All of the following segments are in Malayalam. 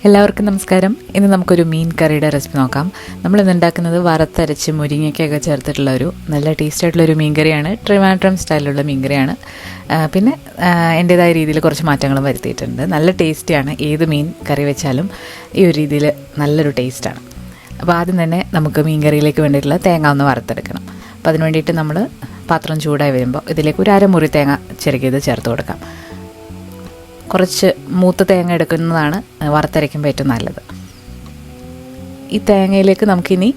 എല്ലാവർക്കും നമസ്കാരം. ഇന്ന് നമുക്കൊരു മീൻ കറിയുടെ റെസിപ്പി നോക്കാം. നമ്മളിന്ന് ഉണ്ടാക്കുന്നത് വറുത്തരച്ച് മുരിങ്ങയ്ക്കൊക്കെ ചേർത്തിട്ടുള്ള ഒരു നല്ല ടേസ്റ്റ് ആയിട്ടുള്ളൊരു മീൻ കറിയാണ്. ട്രിവാൻഡ്രം സ്റ്റൈലിലുള്ള മീൻ കറിയാണ്. പിന്നെ എൻ്റേതായ രീതിയിൽ കുറച്ച് മാറ്റങ്ങളും വരുത്തിയിട്ടുണ്ട്. നല്ല ടേസ്റ്റിയാണ്. ഏത് മീൻ കറി വെച്ചാലും ഈ ഒരു രീതിയിൽ നല്ലൊരു ടേസ്റ്റാണ്. അപ്പോൾ ആദ്യം തന്നെ നമുക്ക് മീൻ കറിയിലേക്ക് വേണ്ടിയിട്ടുള്ള തേങ്ങ ഒന്ന് വറുത്തെടുക്കണം. അപ്പോൾ അതിന് വേണ്ടിയിട്ട് നമ്മൾ പാത്രം ചൂടായി വരുമ്പോൾ ഇതിലേക്ക് ഒരു അരമുറി തേങ്ങ ചിരകിയത് ചേർത്ത് കൊടുക്കാം. കുറച്ച് മൂത്ത തേങ്ങ എടുക്കുന്നതാണ് വറുത്തരയ്ക്കുമ്പോൾ ഏറ്റവും നല്ലത്. ഈ തേങ്ങയിലേക്ക് നമുക്കിനി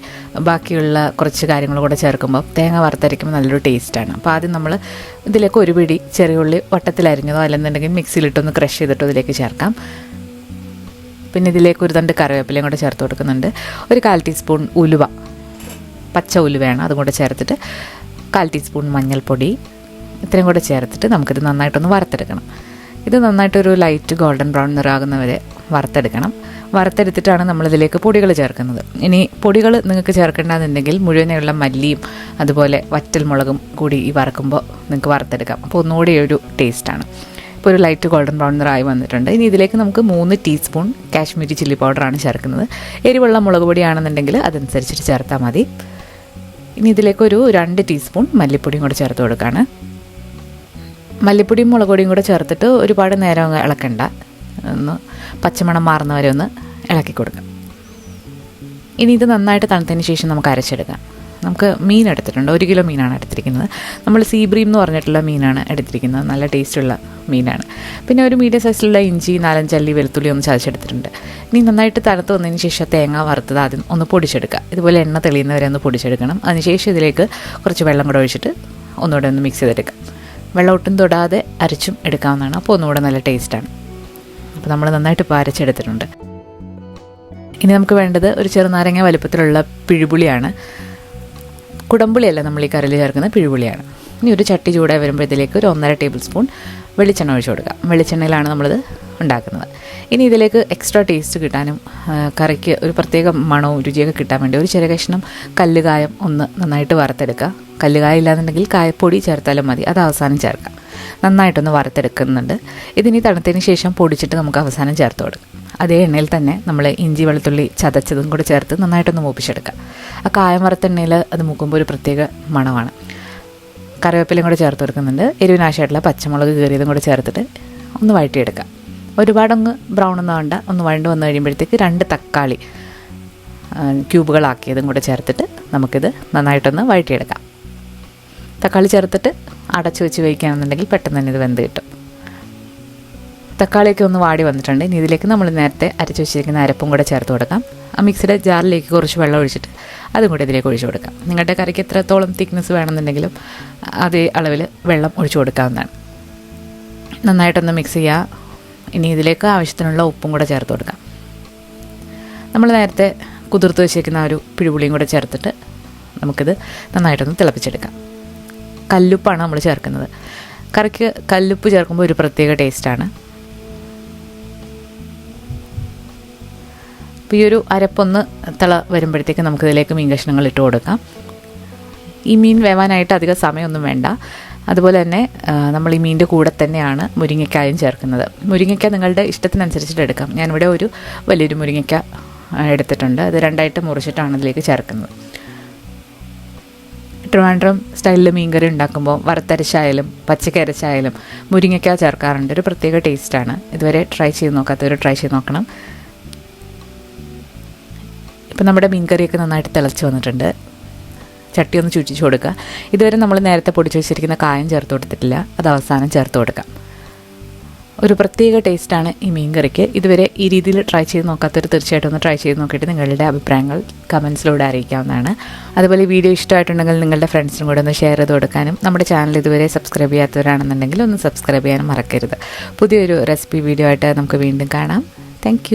ബാക്കിയുള്ള കുറച്ച് കാര്യങ്ങൾ കൂടെ ചേർക്കുമ്പോൾ തേങ്ങ വറുത്തരയ്ക്കുമ്പോൾ നല്ലൊരു ടേസ്റ്റാണ്. അപ്പോൾ ആദ്യം നമ്മൾ ഇതിലേക്ക് ഒരു പിടി ചെറിയ ഉള്ളി വട്ടത്തിലരിഞ്ഞതോ അല്ലെന്നുണ്ടെങ്കിൽ മിക്സിയിലിട്ടൊന്ന് ക്രഷ് ചെയ്തിട്ടോ ഇതിലേക്ക് ചേർക്കാം. പിന്നെ ഇതിലേക്ക് ഒരു തണ്ട് കറിവേപ്പിലയും കൂടെ ചേർത്ത് കൊടുക്കുന്നുണ്ട്. ഒരു 1/4 ടീസ്പൂൺ ഉലുവ, പച്ച ഉലുവയാണ്, അതും കൂടെ ചേർത്തിട്ട് 1/4 ടീസ്പൂൺ മഞ്ഞൾപ്പൊടി, ഇത്രയും കൂടെ ചേർത്തിട്ട് നമുക്കിത് നന്നായിട്ടൊന്ന് വറുത്തെടുക്കണം. ഇത് നന്നായിട്ടൊരു ലൈറ്റ് ഗോൾഡൻ ബ്രൗൺ നിറാകുന്നവരെ വറുത്തെടുക്കണം. വറുത്തെടുത്തിട്ടാണ് നമ്മളിതിലേക്ക് പൊടികൾ ചേർക്കുന്നത്. ഇനി പൊടികൾ നിങ്ങൾക്ക് ചേർക്കേണ്ടതെന്നുണ്ടെങ്കിൽ മുഴുവനുള്ള മല്ലിയും അതുപോലെ വറ്റൽമുളകും കൂടി ഈ വറക്കുമ്പോൾ നിങ്ങൾക്ക് വറുത്തെടുക്കാം. അപ്പോൾ ഒന്നുകൂടി ഒരു ടേസ്റ്റാണ്. ഇപ്പോൾ ഒരു ലൈറ്റ് ഗോൾഡൻ ബ്രൗൺ നിറായി വന്നിട്ടുണ്ട്. ഇനി ഇതിലേക്ക് നമുക്ക് 3 ടീസ്പൂൺ കാശ്മീരി ചില്ലി പൗഡറാണ് ചേർക്കുന്നത്. എരിവുള്ള മുളക് പൊടിയാണെന്നുണ്ടെങ്കിൽ അതനുസരിച്ചിട്ട് ചേർത്താൽ മതി. ഇനി ഇതിലേക്കൊരു 2 ടീസ്പൂൺ മല്ലിപ്പൊടിയും കൂടെ ചേർത്ത് കൊടുക്കുകയാണ്. മല്ലിപ്പൊടിയും മുളക് പൊടിയും കൂടെ ചേർത്തിട്ട് ഒരുപാട് നേരം ഇളക്കണ്ട, ഒന്ന് പച്ചമണം മാറുന്നവരെ ഒന്ന് ഇളക്കി കൊടുക്കാം. ഇനി ഇത് നന്നായിട്ട് തണുത്തതിന് ശേഷം നമുക്ക് അരച്ചെടുക്കാം. നമുക്ക് മീൻ എടുത്തിട്ടുണ്ട്, 1 കിലോ മീനാണ് എടുത്തിരിക്കുന്നത്. നമ്മൾ സീ ബ്രീം എന്ന് പറഞ്ഞിട്ടുള്ള മീനാണ് എടുത്തിരിക്കുന്നത്. നല്ല ടേസ്റ്റുള്ള മീനാണ്. പിന്നെ ഒരു മീഡിയം സൈസിലുള്ള ഇഞ്ചി, 4-5 അല്ലി വെളുത്തുള്ളി ഒന്ന് ചതച്ചെടുത്തിട്ടുണ്ട്. ഇനി നന്നായിട്ട് തണുത്ത് വന്നതിന് ശേഷം തേങ്ങ വറുത്തത് ആദ്യം ഒന്ന് പൊടിച്ചെടുക്കുക. ഇതുപോലെ എണ്ണ തെളിയുന്നവരെ ഒന്ന് പൊടിച്ചെടുക്കണം. അതിനുശേഷം ഇതിലേക്ക് കുറച്ച് വെള്ളം കൂടെ ഒഴിച്ചിട്ട് ഒന്നുകൂടെ ഒന്ന് മിക്സ് ചെയ്തെടുക്കാം. വെള്ളം ഒട്ടും തൊടാതെ അരച്ചും എടുക്കാവുന്നതാണ്. അപ്പോൾ ഒന്നുകൂടെ നല്ല ടേസ്റ്റാണ്. അപ്പോൾ നമ്മൾ നന്നായിട്ട് ഇപ്പോൾ അരച്ചെടുത്തിട്ടുണ്ട്. ഇനി നമുക്ക് വേണ്ടത് ഒരു ചെറുനാരങ്ങ വലുപ്പത്തിലുള്ള പിഴുപുളിയാണ്. കുടംപുളിയല്ല നമ്മൾ ഈ കറിയിൽ ചേർക്കുന്ന, പിഴുപുളിയാണ്. ഇനി ഒരു ചട്ടി ചൂടായി വരുമ്പോൾ ഇതിലേക്ക് ഒരു 1.5 ടേബിൾ സ്പൂൺ വെളിച്ചെണ്ണ ഒഴിച്ചു കൊടുക്കാം. വെളിച്ചെണ്ണയിലാണ് നമ്മളിത് ഉണ്ടാക്കുന്നത്. ഇനി ഇതിലേക്ക് എക്സ്ട്രാ ടേസ്റ്റ് കിട്ടാനും കറിക്ക് ഒരു പ്രത്യേക മണവും രുചിയൊക്കെ കിട്ടാൻ വേണ്ടി ഒരു ചെറിയ കഷ്ണം കല്ലുകായം ഒന്ന് നന്നായിട്ട് വറുത്തെടുക്കുക. കല്ലുകായം ഇല്ലാന്നുണ്ടെങ്കിൽ കായപ്പൊടി ചേർത്താലും മതി, അത് അവസാനം ചേർക്കാം. നന്നായിട്ടൊന്ന് വറുത്തെടുക്കുന്നുണ്ട്. ഇതിനി തണുത്തതിന് ശേഷം പൊടിച്ചിട്ട് നമുക്ക് അവസാനം ചേർത്ത് കൊടുക്കാം. അതേ എണ്ണയിൽ തന്നെ നമ്മൾ ഇഞ്ചി വെളുത്തുള്ളി ചതച്ചതും കൂടെ ചേർത്ത് നന്നായിട്ടൊന്ന് മൂപ്പിച്ചെടുക്കാം. ആ കായം വറുത്ത എണ്ണയിൽ അത് മൂക്കുമ്പോൾ ഒരു പ്രത്യേക മണമാണ്. കറിവേപ്പിലയും കൂടെ ചേർത്ത് കൊടുക്കുന്നുണ്ട്. എരിവിനാശമായിട്ടുള്ള പച്ചമുളക് കീറിയതും കൂടെ ചേർത്തിട്ട് ഒന്ന് വഴറ്റിയെടുക്കാം. ഒരുപാടൊന്ന് ബ്രൗൺ ഒന്നും വേണ്ട. ഒന്ന് വഴണ്ട് വന്നു കഴിയുമ്പോഴത്തേക്ക് 2 തക്കാളി ക്യൂബുകളാക്കിയതും കൂടെ ചേർത്തിട്ട് നമുക്കിത് നന്നായിട്ടൊന്ന് വഴറ്റിയെടുക്കാം. തക്കാളി ചേർത്തിട്ട് അടച്ചു വെച്ച് വയ്ക്കുകയാണെന്നുണ്ടെങ്കിൽ പെട്ടെന്ന് തന്നെ ഇത് വെന്ത് കിട്ടും. തക്കാളിയൊക്കെ ഒന്ന് വാടി വന്നിട്ടുണ്ട്. ഇനി ഇതിലേക്ക് നമ്മൾ നേരത്തെ അരച്ച് വെച്ചിരിക്കുന്ന അരപ്പും കൂടെ ചേർത്ത് കൊടുക്കാം. ആ മിക്സിയുടെ ജാറിലേക്ക് കുറച്ച് വെള്ളം ഒഴിച്ചിട്ട് അതും കൂടെ ഇതിലേക്ക് ഒഴിച്ചു കൊടുക്കാം. നിങ്ങളുടെ കറിക്ക് എത്രത്തോളം തിക്നെസ് വേണമെന്നുണ്ടെങ്കിലും അതേ അളവിൽ വെള്ളം ഒഴിച്ചു കൊടുക്കാവുന്നതാണ്. നന്നായിട്ടൊന്ന് മിക്സ് ചെയ്യുക. ഇനി ഇതിലേക്ക് ആവശ്യത്തിനുള്ള ഉപ്പും കൂടെ ചേർത്ത് കൊടുക്കാം. നമ്മൾ നേരത്തെ കുതിർത്ത് വെച്ചിരിക്കുന്ന ഒരു പിഴുപുളിയും കൂടെ ചേർത്തിട്ട് നമുക്കിത് നന്നായിട്ടൊന്ന് തിളപ്പിച്ചെടുക്കാം. കല്ലുപ്പാണ് നമ്മൾ ചേർക്കുന്നത്. കറിക്ക് കല്ലുപ്പ് ചേർക്കുമ്പോൾ ഒരു പ്രത്യേക ടേസ്റ്റാണ്. അപ്പോൾ ഈ ഒരു അരപ്പൊന്ന് തിള വരുമ്പോഴത്തേക്ക് നമുക്കിതിലേക്ക് മീൻ കഷ്ണങ്ങൾ ഇട്ട് കൊടുക്കാം. ഈ മീൻ വേവാനായിട്ട് അധികം സമയമൊന്നും വേണ്ട. അതുപോലെ തന്നെ നമ്മൾ ഈ മീനിൻ്റെ കൂടെ തന്നെയാണ് മുരിങ്ങയ്ക്കായും ചേർക്കുന്നത്. മുരിങ്ങയ്ക്ക നിങ്ങളുടെ ഇഷ്ടത്തിനനുസരിച്ചിട്ട് എടുക്കാം. ഞാനിവിടെ ഒരു വലിയൊരു മുരിങ്ങയ്ക്ക എടുത്തിട്ടുണ്ട്. അത് 2ആയിട്ട് മുറിച്ചിട്ടാണ് ഇതിലേക്ക് ചേർക്കുന്നത്. ട്രിവാൻഡ്രം സ്റ്റൈലിൽ മീൻകറി ഉണ്ടാക്കുമ്പോൾ വറുത്തരച്ചായാലും പച്ചക്കരച്ചായാലും മുരിങ്ങയ്ക്ക ചേർക്കാറുണ്ട്. ഒരു പ്രത്യേക ടേസ്റ്റാണ്. ഇതുവരെ ട്രൈ ചെയ്ത് നോക്കാത്തവർ ട്രൈ ചെയ്ത് നോക്കണം. ഇപ്പം നമ്മുടെ മീൻകറിയൊക്കെ നന്നായിട്ട് തിളച്ച് വന്നിട്ടുണ്ട്. ചട്ടി ഒന്ന് ചുറ്റിച്ച് കൊടുക്കുക. ഇതുവരെ നമ്മൾ നേരത്തെ പൊടിച്ച് വെച്ചിരിക്കുന്ന കായം ചേർത്ത് കൊടുത്തിട്ടില്ല, അത് അവസാനം ചേർത്ത് കൊടുക്കാം. ഒരു പ്രത്യേക ടേസ്റ്റാണ് ഈ മീൻ കറിക്ക്. ഇതുവരെ ഈ രീതിയിൽ ട്രൈ ചെയ്ത് നോക്കാത്തവർ തീർച്ചയായിട്ടും ഒന്ന് ട്രൈ ചെയ്ത് നോക്കിയിട്ട് നിങ്ങളുടെ അഭിപ്രായങ്ങൾ കമൻസിലൂടെ അറിയിക്കാവുന്നതാണ്. അതുപോലെ ഈ വീഡിയോ ഇഷ്ടമായിട്ടുണ്ടെങ്കിൽ നിങ്ങളുടെ ഫ്രണ്ട്സിനും കൂടെ ഒന്ന് ഷെയർ ചെയ്ത് കൊടുക്കാനും, നമ്മുടെ ചാനൽ ഇതുവരെ സബ്സ്ക്രൈബ് ചെയ്യാത്തവരാണെന്നുണ്ടെങ്കിൽ ഒന്ന് സബ്സ്ക്രൈബ് ചെയ്യാനും മറക്കരുത്. പുതിയൊരു റെസിപ്പി വീഡിയോ ആയിട്ട് നമുക്ക് വീണ്ടും കാണാം. താങ്ക്